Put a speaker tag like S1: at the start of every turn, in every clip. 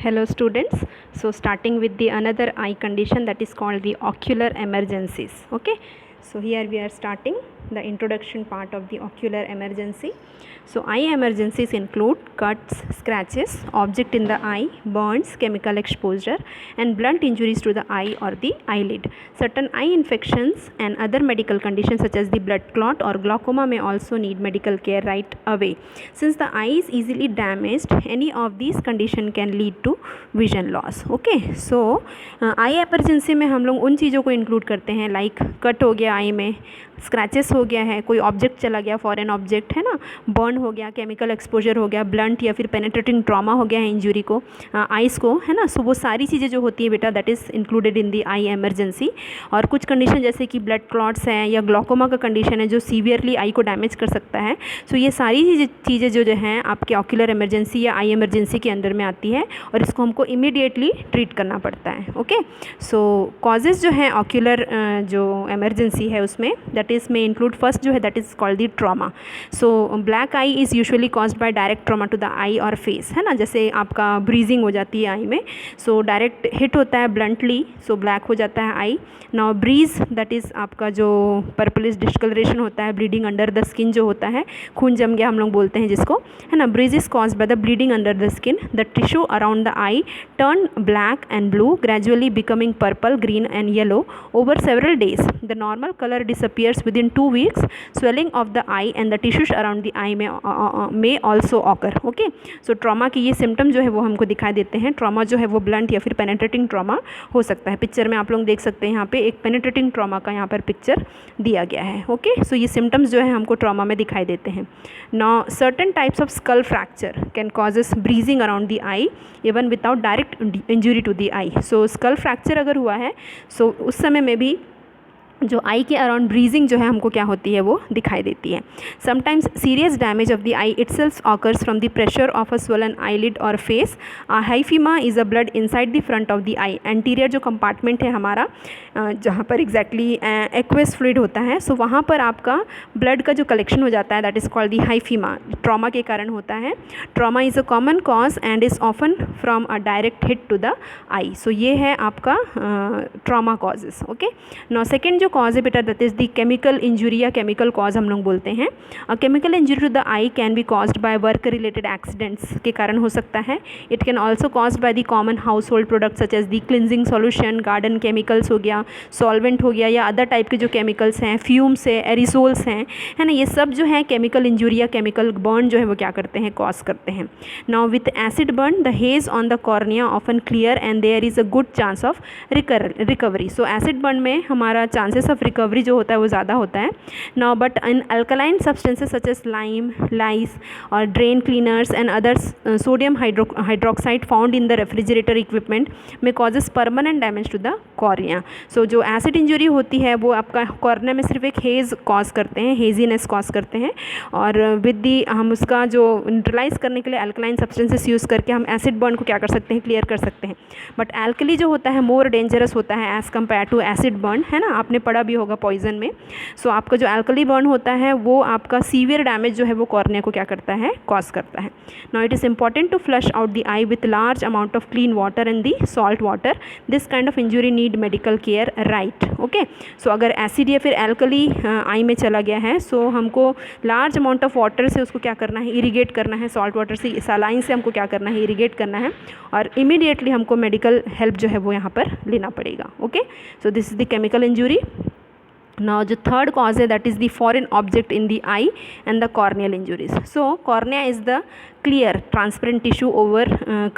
S1: Hello students. So starting with the another eye condition that is called the ocular emergencies. Okay. So here we are starting the introduction part of the ocular emergency. So eye emergencies include cuts, scratches, object in the eye, burns, chemical exposure and blunt injuries to the eye or the eyelid. Certain eye infections and other medical conditions such as the blood clot or glaucoma may also need medical care right away. Since the eye is easily damaged, any of these condition can lead to vision loss. Okay. So I emergency में हम लोग उन चीज़ों को include करते हैं like cut हो गया आई में, स्क्रैचेस हो गया है, कोई ऑब्जेक्ट चला गया, फॉरेन ऑब्जेक्ट है ना, बर्न हो गया, केमिकल एक्सपोजर हो गया, ब्लंट या फिर पेनेट्रेटिंग ट्रॉमा हो गया है इंजरी को आइज़ को, है ना. सो वो सारी चीज़ें जो होती है बेटा that is included in the I emergency. और कुछ कंडीशन जैसे कि ब्लड क्लॉट्स हैं या ग्लॉकोमा का कंडीशन है जो सीवियरली आई को डैमेज कर सकता है. सो ये सारी चीज़ें जो हैं आपके ऑक्यूलर इमरजेंसी या आई इमरजेंसी के अंदर में आती है और इसको हमको इमीडिएटली ट्रीट करना पड़ता है. ओके. सो कॉजेज़ जो हैं ऑक्यूलर जो एमरजेंसी है उसमें दैट इज़ में इंक्लूड फर्स्ट जो है that is called the trauma. So black eye is usually caused by direct trauma to the eye और फेस, है ना. जैसे आपका ब्रीजिंग हो जाती है आई में, सो डायरेक्ट हिट होता है ब्लंटली, सो ब्लैक हो जाता है आई. नाउ ब्रीज दैट इज़ आपका जो पर्पलिश डिस्कलरेशन होता है, ब्लीडिंग अंडर द स्किन जो होता है, खून जम गया हम लोग बोलते हैं जिसको, है ना. Bruise is caused by the bleeding under the skin. The tissue around the eye turn black and blue, gradually becoming purple, green and yellow over several days. The normal color disappears within 2 weeks. Swelling of the eye and the tissues around the eye may also occur. Okay. So trauma की ये symptom जो है वो हमको दिखाई देते हैं. trauma जो है वो blunt या फिर penetrating trauma हो सकता है. पिक्चर में आप लोग देख सकते हैं यहाँ पे एक penetrating trauma का यहाँ पर पिक्चर दिया गया है. ओके. सो ये symptoms जो है हमको trauma में दिखाई देते हैं. Now certain types of skull fracture can causes bruising around the eye even without direct injury to the eye. So skull fracture अगर हुआ है सो उस समय में भी जो आई के अराउंड ब्रीजिंग जो है हमको क्या होती है वो दिखाई देती है. Sometimes serious damage of the eye itself occurs from the pressure of a swollen eyelid और face. Hyphema is a blood inside the front of the eye. Anterior जो कंपार्टमेंट है हमारा जहाँ पर एग्जैक्टली एक्वेस फ्लूइड होता है, सो वहाँ पर आपका ब्लड का जो कलेक्शन हो जाता है that is called the hyphema. Trauma के कारण होता है. Trauma is a common cause and is often from a direct hit to the eye. So ये है आपका trauma causes. Okay. Now second cause है बेटा that is the chemical injury या केमिकल कॉज हम लोग बोलते हैं. Chemical injury to the eye can be caused by work related accidents के कारण हो सकता है. It can also caused by the common household product such as the cleansing solution, garden chemicals हो गया, सॉल्वेंट हो गया या अदर टाइप के जो केमिकल्स हैं, फ्यूम्स है, एरिसोल्स हैं, है ना. ये सब जो है केमिकल इंजुरी या केमिकल बर्न जो है वो क्या करते हैं, कॉज करते हैं. Now with acid burn the haze on the cornea often clear and there is a good chance of recovery. So acid burn में हमारा चांसेस ऑफ रिकवरी जो होता है वो ज़्यादा होता है. Now but in alkaline substances such as lime, lyes और drain cleaners and others sodium hydroxide found in the refrigerator equipment में causes permanent damage to the cornea. So जो एसिड इंजरी होती है वो आपका कॉर्निया में सिर्फ एक हेज कॉज करते हैं, हेजीनेस कॉज करते हैं. और विद दी हम उसका जो न्यूट्रलाइज करने के लिए अल्कलाइन सब्सटेंसेस यूज़ करके हम एसिड बर्न को क्या कर सकते हैं, क्लियर कर सकते हैं. बट एल्कली जो होता है मोर डेंजरस होता है as compare to acid burn, है ना. आपने पढ़ा भी होगा पॉइजन में. सो आपका जो एल्कली बर्न होता है वो आपका सीवियर डैमेज जो है वो कॉर्निया को क्या करता है, कॉज करता है. Now it is important to flush out the eye with large amount of clean water and the salt water. This kind of injury need medical care right. Okay. So अगर acid या फिर alkali आई में चला गया है सो हमको large amount of water से उसको क्या करना है, इरीगेट करना है. सॉल्ट वाटर से, सलाइन से हमको क्या करना है, इरीगेट करना है और इमीडिएटली हमको मेडिकल हेल्प जो है वो यहाँ पर लेना पड़ेगा. Okay. So this is the chemical injury. Now the third cause that is the foreign object in the eye and the corneal injuries. So cornea is the clear transparent tissue over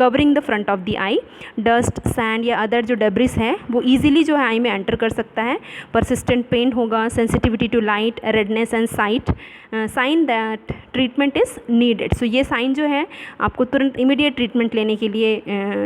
S1: covering the front of the eye. Dust, sand या other जो debris है वो easily जो है eye में enter कर सकता है. persistent पेन होगा, sensitivity to light, redness and sight. Sign that treatment is needed. So ये साइन जो है आपको तुरंत इमीडिएट ट्रीटमेंट लेने के लिए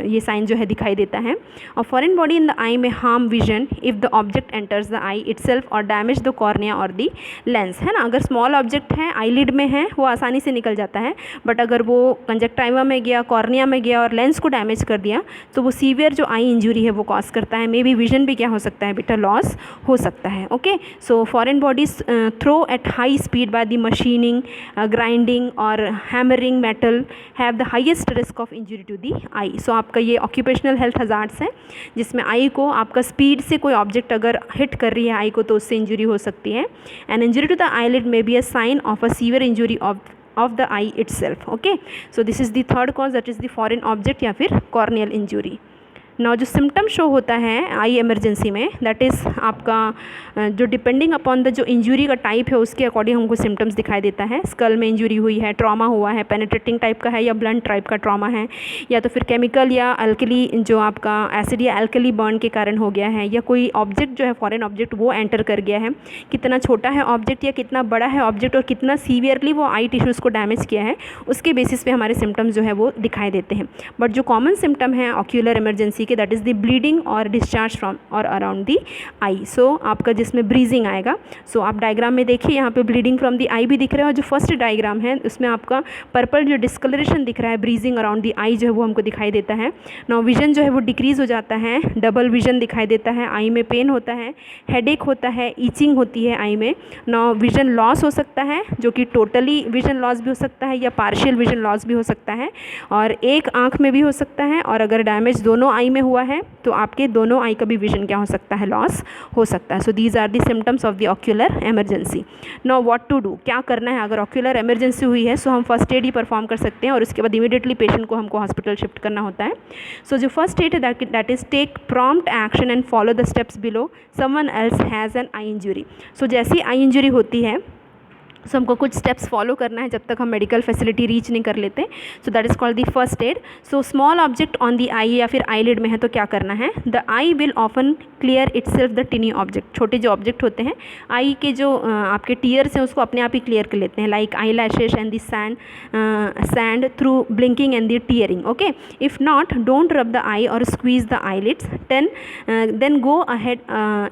S1: ये साइन जो है दिखाई देता है. और फॉरेन बॉडी इन द आई में harm vision if the object enters the eye itself और डैमेज द कॉर्निया और द लेंस, है ना. अगर स्मॉल ऑब्जेक्ट है, आईलिड में है, वो आसानी से निकल जाता है. बट अगर वो कंजक्टाइवा में गया, कॉर्निया में गया और लेंस को डैमेज कर दिया तो वो सीवियर जो आई इंजरी है वो कॉज करता है। मे बी विजन भी क्या हो सकता है बेटा, लॉस हो सकता है। Okay, so foreign bodies throw at high speed by the machining, grinding और hammering metal have the highest risk of injury to the eye. So आपका ये ऑक्यूपेशनल हेल्थ हजार्ड्स हैं जिसमें आई को आपका स्पीड से कोई ऑब्जेक्ट अगर हिट कर रही है आई को तो उससे इंजरी हो सकती है। An injury to the eyelid may be a sign of a severe injury of the eye itself. Okay, so this is the third cause, that is the foreign object या फिर corneal injury. नाउ जो symptom show होता है आई emergency में, that is आपका जो depending upon the जो injury का टाइप है उसके अकॉर्डिंग हमको सिम्टम्स दिखाई देता है। स्कल में इंजरी हुई है, ट्रॉमा हुआ है, पेनिट्रेटिंग टाइप का है या ब्लंट टाइप का ट्रॉमा है, या तो फिर केमिकल या अल्कली जो आपका एसिड या अल्कली बर्न के कारण हो गया है, या कोई ऑब्जेक्ट जो है फॉरेन ऑब्जेक्ट वो एंटर कर गया है। कितना छोटा है ऑब्जेक्ट या कितना बड़ा है ऑब्जेक्ट और कितना सीवियरली वो आई टिश्यूज़ को डैमेज किया है उसके बेसिस पे हमारे सिम्टम्स जो है वो दिखाई देते हैं। बट जो कॉमन सिम्टम है ऑक्यूलर इमरजेंसी के, दैट इज़ द ब्लीडिंग और डिस्चार्ज फ्रॉम और अराउंड दी आई। सो आपका जिसमें ब्रीजिंग आएगा। सो आप डायग्राम में देखिए यहाँ पे ब्लीडिंग फ्रॉम दी आई भी दिख रहा है और जो फर्स्ट डायग्राम है उसमें आपका पर्पल जो डिस्कलरेशन दिख रहा है ब्रीजिंग अराउंड दी आई जो है वो हमको दिखाई देता है। नाउ विजन जो है वो डिक्रीज़ हो जाता है, डबल विजन दिखाई देता है, आई में पेन होता है, हेडेक होता है, ईचिंग होती है आई में। नाउ विजन लॉस हो सकता है जो कि टोटली विजन लॉस भी हो सकता है या पार्शियल विजन लॉस भी हो सकता है, और एक आँख में भी हो सकता है, और अगर डैमेज दोनों आई में हुआ है तो आपके दोनों आई का भी विजन क्या हो सकता है, लॉस हो सकता है। So these are the symptoms of the ocular emergency. Now what to do, क्या करना है अगर ऑक्यूलर इमरजेंसी हुई है। सो हम फर्स्ट एड ही परफॉर्म कर सकते हैं और उसके बाद इमीडिएटली पेशेंट को हमको हॉस्पिटल शिफ्ट करना होता है। सो जो फर्स्ट एड है that is take prompt action and follow the steps below someone else has an eye injury. So जैसी आई इंजरी होती है सो हमको कुछ स्टेप्स फॉलो करना है जब तक हम मेडिकल फैसिलिटी रीच नहीं कर लेते। So that is called the first aid. So small object on the eye या फिर आईलिड में है तो क्या करना है, the eye will often clear itself the tiny object. छोटे जो ऑब्जेक्ट होते हैं आई के जो आपके टीयर्स हैं उसको अपने आप ही क्लियर कर लेते हैं, like eyelashes and the sand through blinking and the tearing. Okay, if not don't rub the eye और squeeze the eyelids, then go ahead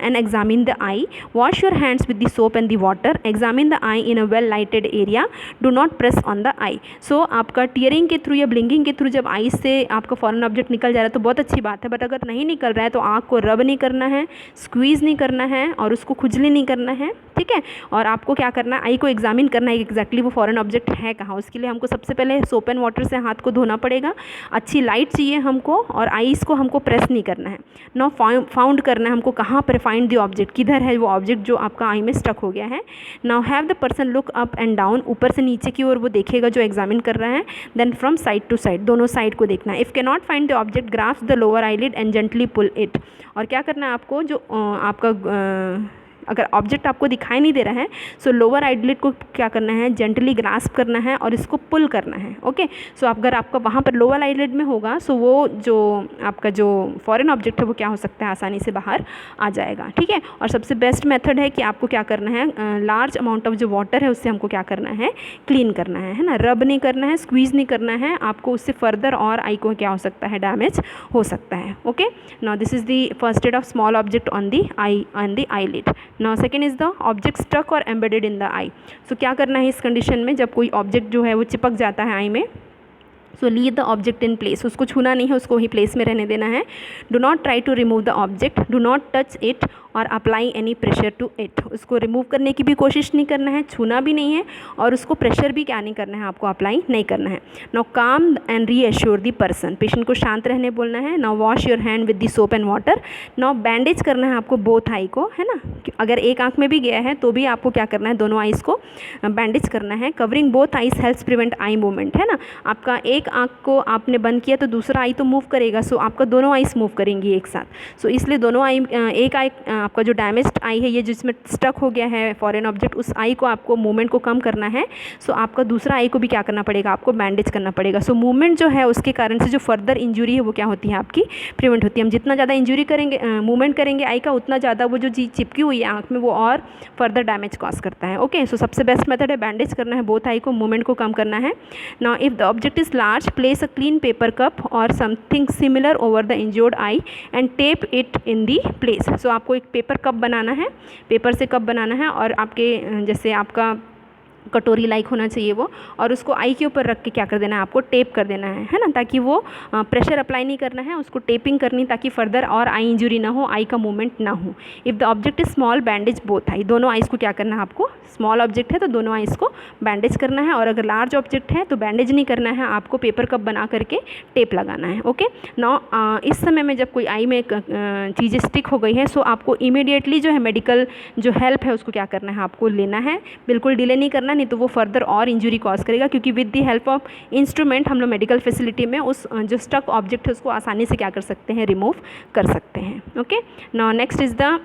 S1: and examine the eye. Wash your hands with the soap and the water. Examine the eye in a well lighted area. Do not press on the eye. So आपका tearing के through या blinking के through जब आई से आपका foreign object निकल जा रहा है तो बहुत अच्छी बात है, बट अगर नहीं निकल रहा है तो आँख को रब नहीं करना है, स्क्वीज़ नहीं करना है और उसको खुजली नहीं करना है, ठीक है। और आपको क्या करना है, आई को एग्जामिन करना है एग्जैक्टली वो फॉरेन ऑब्जेक्ट है कहाँ। उसके लिए हमको सबसे पहले सोप एंड वाटर से हाथ को धोना पड़ेगा, अच्छी लाइट चाहिए हमको, और आईज़ को हमको प्रेस नहीं करना है। नाउ फाउंड करना है हमको कहाँ पर, फाइंड द ऑब्जेक्ट, किधर है वो ऑब्जेक्ट जो आपका आई में स्टक हो गया है। Now have the person look up and down, ऊपर से नीचे की ओर वो देखेगा जो एग्जामिन कर रहा है। Then from side to side, दोनों साइड को देखना है। If can not find the object grasp the lower eyelid and gently pull it. और क्या करना है आपको, जो आपका अगर ऑब्जेक्ट आपको दिखाई नहीं दे रहा है सो लोअर आईलिड को क्या करना है, जेंटली ग्रास्प करना है और इसको पुल करना है। ओके, सो अगर आपका वहाँ पर लोअर आईलिड में होगा सो वो जो आपका जो फॉरेन ऑब्जेक्ट है वो क्या हो सकता है, आसानी से बाहर आ जाएगा, ठीक है। और सबसे बेस्ट मेथड है कि आपको क्या करना है, लार्ज अमाउंट ऑफ जो वाटर है उससे हमको क्या करना है, क्लीन करना है ना, रब नहीं करना है, स्क्वीज़ नहीं करना है आपको, उससे फर्दर और आई को क्या हो सकता है, डैमेज हो सकता है। Okay, now this is the first aid of small object on the eyelid. Now second is the object stuck or embedded in the eye. So क्या करना है इस कंडीशन में, जब कोई ऑब्जेक्ट जो है वो चिपक जाता है आई में, so leave the object in place, उसको छूना नहीं है, उसको ही प्लेस में रहने देना है। Do not try to remove the object, do not touch it और apply any pressure to it. उसको रिमूव करने की भी कोशिश नहीं करना है, छूना भी नहीं है, और उसको प्रेशर भी क्या नहीं करना है, आपको अप्लाई नहीं करना है। नाउ काम and reassure the person, patient को शांत रहने बोलना है। Now wash your hand with the soap and water. Now bandage करना है आपको बोथ आई को, है ना, अगर एक आँख में भी गया है तो भी आपको क्या करना है, दोनों आइज़ को बैंडेज करना है। Covering both eyes helps prevent eye movement, है ना, आपका एक आँख को आपने बंद किया तो दूसरा आई तो मूव करेगा, सो आपका दोनों आइज़ मूव करेंगी एक साथ। सो इसलिए दोनों आई, एक आई आपका जो डैमेज्ड आई है ये जिसमें स्टक हो गया है फॉरेन ऑब्जेक्ट, उस आई को आपको मूवमेंट को कम करना है। सो आपका दूसरा आई को भी क्या करना पड़ेगा, आपको बैंडेज करना पड़ेगा। सो मूवमेंट जो है उसके कारण से जो फर्दर इंजरी है वो क्या होती है, आपकी प्रिवेंट होती है। हम जितना ज़्यादा इंजरी करेंगे, मूवमेंट करेंगे आई का, उतना ज़्यादा वो जो चीज़ चिपकी हुई है आँख में वो और फर्दर डैमेज कॉज करता है। ओके, सो सबसे बेस्ट मेथड है बैंडेज करना है बोथ आई को, मूवमेंट को कम करना है। Now if the object is large, place a clean paper cup और something similar over the injured eye and tape it in the place. So आपको एक पेपर कप बनाना है, पेपर से कप बनाना है, और आपके जैसे आपका कटोरी लाइक होना चाहिए वो, और उसको आई के ऊपर रख के क्या कर देना है आपको, टेप कर देना है ना, ताकि वो प्रेशर अप्लाई नहीं करना है, उसको टेपिंग करनी ताकि फर्दर और आई इंजरी ना हो, आई का मूवमेंट ना हो। If the object is small bandage both I, दोनों आइज़ को क्या करना है आपको, स्मॉल ऑब्जेक्ट है तो दोनों आइज़ को बैंडेज करना है, और अगर लार्ज ऑब्जेक्ट है तो बैंडेज नहीं करना है, आपको पेपर कप बना करके टेप लगाना है। ओके नाउ इस समय में जब कोई आई में चीज़ें स्टिक हो गई है, सो आपको इमीडिएटली जो है मेडिकल जो हेल्प है उसको क्या करना है आपको लेना है, बिल्कुल डिले नहीं करना, नहीं तो वो फर्दर और इंजरी कॉज करेगा, क्योंकि with the help of instrument हम लोग मेडिकल फैसिलिटी में उस जो स्टक ऑब्जेक्ट है उसको आसानी से क्या कर सकते हैं, रिमूव कर सकते हैं। Okay now next is the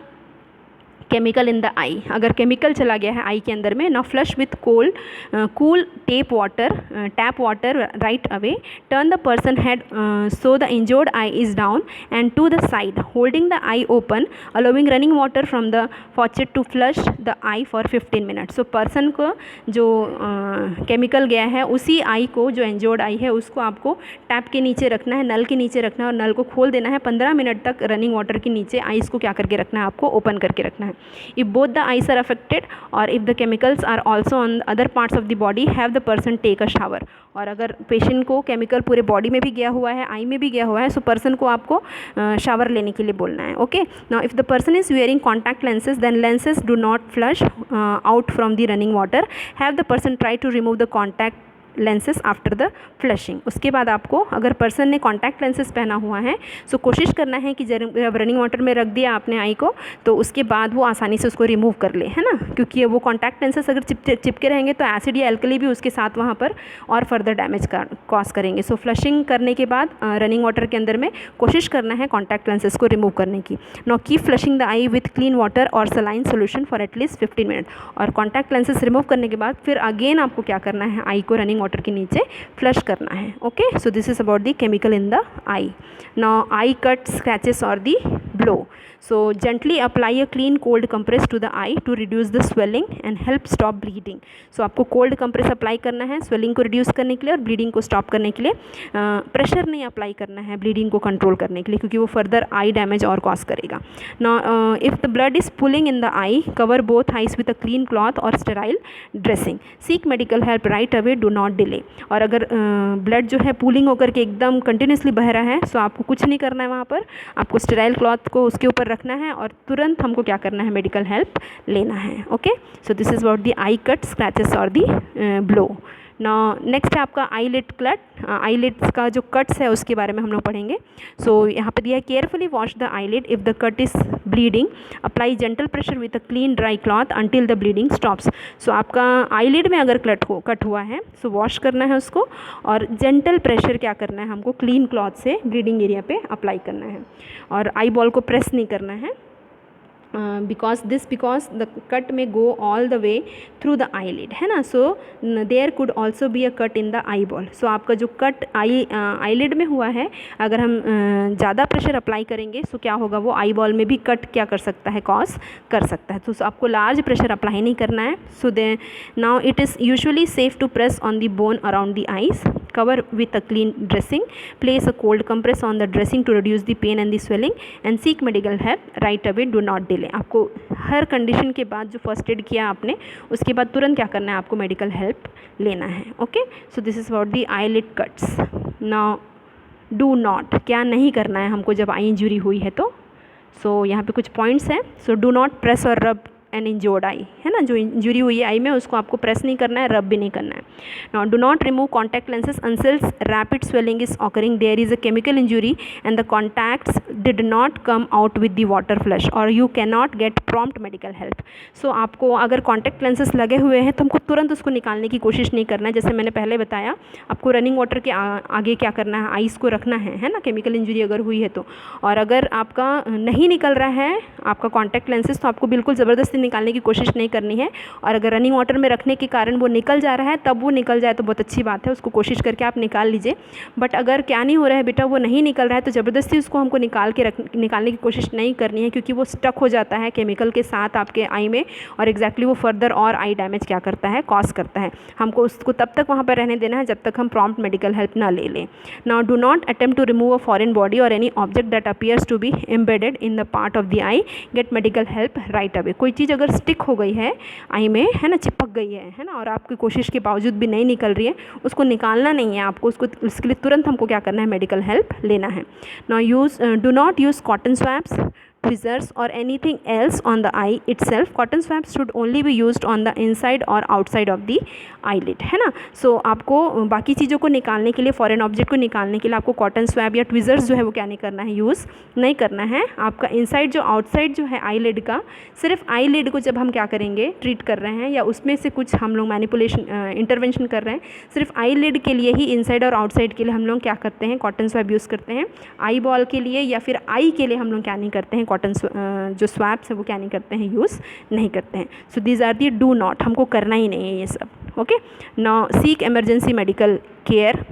S1: chemical in the eye. अगर केमिकल चला गया है आई के अंदर में, now flush with cool tap water right away, turn the person head so the injured eye is down and to the side, holding the eye open, allowing running water from the faucet to flush the eye for 15 minutes. So person को जो chemical गया है उसी आई को, जो injured आई है उसको आपको टैप के नीचे रखना है, नल के नीचे रखना है, और नल को खोल देना है, 15 मिनट तक रनिंग वाटर के नीचे आइस को क्या करके रखना है आपको, ओपन करके रखना है। If both the eyes are affected or if the chemicals are also on other parts of the body, have the person take a shower। और अगर पेशेंट को केमिकल पूरे बॉडी में भी गया हुआ है, आई में भी गया हुआ है, सो पर्सन को आपको शावर लेने के लिए बोलना है। Okay now if the person is wearing contact lenses, then lenses do not flush out from the running water, have the person try to remove the contact lenses after the flushing. उसके बाद आपको, अगर person ने contact lenses पहना हुआ है, सो कोशिश करना है कि जब रनिंग वाटर में रख दिया आपने आई को, तो उसके बाद वो आसानी से उसको रिमूव कर ले, है ना, क्योंकि वो कॉन्टैक्ट लेंसेज अगर चिपके रहेंगे तो एसिड या एल्कली भी उसके साथ वहाँ पर और फर्दर डैमेज कॉज करेंगे। सो फ्लशिंग करने के बाद रनिंग वाटर के अंदर में कोशिश करना है कॉन्टैक्ट लेंसेज को रिमूव करने की। Now keep flushing the eye with clean water और saline solution for at least 15 minute. और कॉन्टैक्ट लेंसेज रिमूव करने के बाद फिर अगेन आपको क्या करना है, आई को रनिंग वाटर के नीचे फ्लश करना है। Okay so this is about the chemical in the eye. Now eye cut, scratches और the blow, so gently apply a clean cold compress to the eye to reduce the swelling and help stop bleeding। so आपको cold compress apply करना है swelling को reduce करने के लिए और bleeding को stop करने के लिए। प्रेशर नहीं अप्लाई करना है bleeding को कंट्रोल करने के लिए, क्योंकि वो फर्दर आई डैमेज और कॉज करेगा। now if the blood is pooling in the eye, cover both eyes with a clean cloth or sterile dressing। seek medical help right away, do not delay। और अगर blood जो है pooling होकर के एकदम continuously बह रहा है, सो आपको कुछ नहीं करना है, वहाँ पर आपको स्टेराइल क्लॉथ को उसके ऊपर रखना है और तुरंत हमको क्या करना है, मेडिकल हेल्प लेना है। Okay so this is about the I cut, scratches और द ब्लो। नेक्स्ट है आपका आईलिड कट। आईलिड्स का जो कट्स है उसके बारे में हम लोग पढ़ेंगे। सो यहाँ पे दिया है, carefully wash the eyelid if the cut is bleeding, apply gentle pressure with a clean dry cloth until the bleeding stops. So आपका आईलिड में अगर कट हुआ है, सो वॉश करना है उसको और जेंटल प्रेशर क्या करना है हमको, क्लीन क्लॉथ से ब्लीडिंग एरिया पे अप्लाई करना है, और आई बॉल को प्रेस नहीं करना है, because the cut may go all the way through the eyelid, है ना। so there could also be a cut in the eyeball। so आपका जो कट eyelid में हुआ है, अगर हम ज़्यादा प्रेशर अप्लाई करेंगे, सो क्या होगा, वो आई बॉल में भी कट क्या कर सकता है, कॉज कर सकता है। तो आपको लार्ज प्रेशर अप्लाई नहीं करना है। So they now it is usually safe to press on the bone around the eyes, cover with a clean dressing, place a cold compress on the dressing to reduce the pain and the swelling, and seek medical help right away, do not delay। आपको हर condition के बाद जो first add किया आपने, उसके बाद तुरंत क्या करना है, आपको मेडिकल हेल्प लेना है। Okay so this is about the eyelid cuts. Now do not, क्या नहीं करना है हमको जब आई इंजरी हुई है तो। सो यहाँ पे कुछ पॉइंट्स हैं। सो डू नॉट प्रेस और रब एन इंजोर्ड आई, है ना, जो इंजरी हुई है आई में उसको आपको प्रेस नहीं करना है, रब भी नहीं करना है। Now do not remove contact lenses until rapid swelling is occurring, there is a chemical injury and the contacts did not come out with the water flush और you can not get prompt medical help. So आपको अगर contact lenses लगे हुए हैं तो हमको तुरंत उसको निकालने की कोशिश नहीं करना है। जैसे मैंने पहले बताया, आपको रनिंग वाटर के आगे क्या करना है, आइस को रखना है ना, केमिकल इंजुरी अगर हुई है तो। और अगर आपका नहीं निकल रहा है आपका कॉन्टैक्ट लेंसेज, तो आपको बिल्कुल ज़बरदस्ती निकालने की कोशिश नहीं करनी है। और अगर रनिंग वाटर में रखने के कारण वो निकल जा रहा है, तब वो निकल जाए तो बहुत अच्छी बात है, उसको कोशिश करके आप निकाल लीजिए। बट अगर क्या नहीं हो रहा है बेटा, वो नहीं निकल रहा है, तो ज़बरदस्ती उसको हमको निकालने की कोशिश नहीं करनी है, क्योंकि वो स्टक हो जाता है केमिकल के साथ आपके आई में, और एग्जैक्टली वो फर्दर और आई डैमेज क्या करता है, कॉज करता है। हमको उसको तब तक वहाँ पर रहने देना है जब तक हम प्रॉम्प्ट मेडिकल हेल्प ना ले लें। Now do not attempt to remove a foreign body और any object that appears to be embedded in the part of the eye, get medical help right away. कोई चीज़ चीज़ अगर स्टिक हो गई है आई में, है ना, चिपक गई है ना, और आपकी कोशिश के बावजूद भी नहीं निकल रही है, उसको निकालना नहीं है आपको, उसके लिए तुरंत हमको क्या करना है, मेडिकल हेल्प लेना है। Now do not use cotton swabs, tweezers or anything else on the eye itself. Cotton swabs should only be used on the inside or outside of the eyelid, है ना। सो आपको बाकी चीज़ों को निकालने के लिए, फॉरेन ऑब्जेक्ट को निकालने के लिए आपको कॉटन स्वैब या ट्विज़र्स जो है वो क्या नहीं करना है, यूज़ नहीं करना है। आपका इनसाइड जो आउटसाइड जो है आईलिड का, सिर्फ आईलिड को जब हम क्या करेंगे, ट्रीट कर रहे हैं या उसमें से कुछ हम लोग मैनिपुलेशन इंटरवेंशन कर रहे हैं, सिर्फ आईलिड के लिए ही, इनसाइड और आउटसाइड के लिए हम लोग क्या करते हैं, कॉटन स्वैब यूज़ करते हैं। आई बॉल के लिए या फिर आई के लिए हम लोग क्या नहीं करते हैं, कॉटन जो स्वैब्स है वो क्या नहीं करते हैं, यूज़ नहीं करते हैं। So these are the do not, हमको करना ही नहीं है ये सब। Okay, now seek emergency medical care,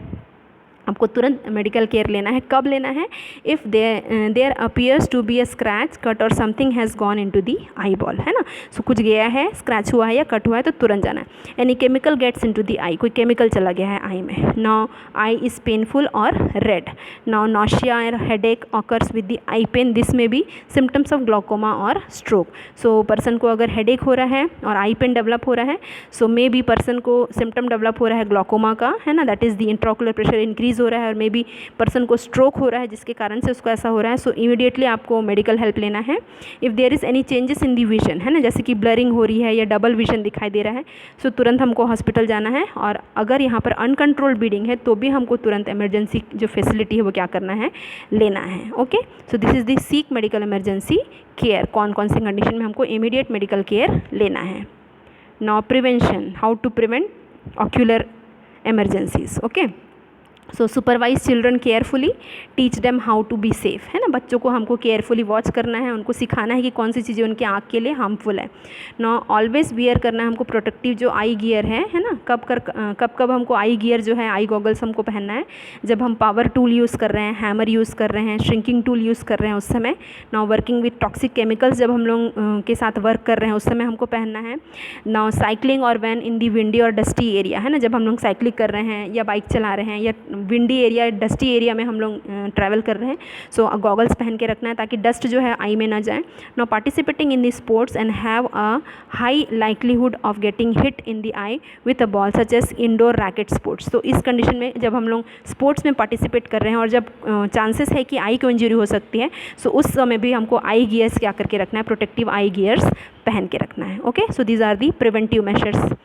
S1: आपको तुरंत मेडिकल केयर लेना है। कब लेना है, if there appears to be a scratch, cut और something has gone into the eyeball, है ना। सो कुछ गया है, स्क्रैच हुआ है या कट हुआ है तो तुरंत जाना है। Any chemical gets into the eye, कोई केमिकल चला गया है आई में। नाउ आई इज़ पेनफुल और रेड। नाउ नॉशिया और headache occurs with the eye pain, this may be symptoms of glaucoma और स्ट्रोक। सो पर्सन को अगर हेडेक हो रहा है और आई पेन डेवलप हो रहा है, सो मे बी पर्सन को सिम्टम डेवलप हो रहा है ग्लाकोमा का, है ना, that is the intraocular pressure increase हो रहा है, और मे बी पर्सन को स्ट्रोक हो रहा है जिसके कारण से उसको ऐसा हो रहा है। सो इमीडिएटली आपको मेडिकल हेल्प लेना है। If there is any changes in the vision, है ना, जैसे कि ब्लरिंग हो रही है या डबल विजन दिखाई दे रहा है, सो तुरंत हमको हॉस्पिटल जाना है। और अगर यहाँ पर अनकंट्रोल्ड ब्लीडिंग है तो भी हमको तुरंत इमरजेंसी जो फैसिलिटी है वो क्या करना है, लेना है। Okay, so this is the seek medical emergency care, कौन कौन सी कंडीशन में हमको इमीडिएट मेडिकल केयर लेना है। Now prevention, how to prevent ocular emergencies. Okay, so supervise children carefully, teach them how to be safe, है ना। बच्चों को हमको केयरफुली वॉच करना है, उनको सिखाना है कि कौन सी चीज़ें उनके आँख के लिए हार्मफुल है। नो ऑलवेज वियर करना है हमको प्रोटेक्टिव जो आई गियर है ना। कब हमको आई गियर जो है, आई गॉगल्स हमको पहनना है जब हम पावर टूल यूज़ कर रहे हैं, हैमर यूज़ कर रहे हैं, श्रिंकिंग टूल यूज़ कर रहे हैं उस समय। Now working with toxic chemicals जब हम लोग के साथ वर्क कर रहे हैं उस समय हमको पहनना है। नाउ साइकिलिंग और वैन इन दी विंडी और डस्टी एरिया, है ना, जब हम लोग साइकिलिंग कर रहे हैं या बाइक चला रहे हैं या विंडी एरिया, डस्टी एरिया में हम लोग ट्रैवल कर रहे हैं, सो गॉगल्स पहन के रखना है ताकि डस्ट जो है आई में ना जाए। Now participating in the sports and have a high likelihood of getting hit in the eye with a ball such as indoor racket sports. तो इस कंडीशन में जब हम लोग स्पोर्ट्स में पार्टिसिपेट कर रहे हैं और जब चांसेस है कि आई को इंजरी हो सकती है, सो उस समय भी हमको आई गियर्स क्या करके रखना है, प्रोटेक्टिव आई गियर्स पहन के रखना है। Okay, so these are the preventive measures.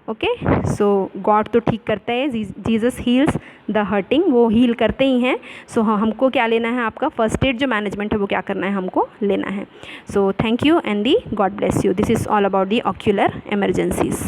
S1: Okay, so god तो ठीक करता है, जीसस हील्स द हर्टिंग, वो हील करते ही हैं। सो हमको क्या लेना है, आपका फर्स्ट एड जो मैनेजमेंट है वो क्या करना है, हमको लेना है। So thank you and the God bless you. This is all about the ocular emergencies.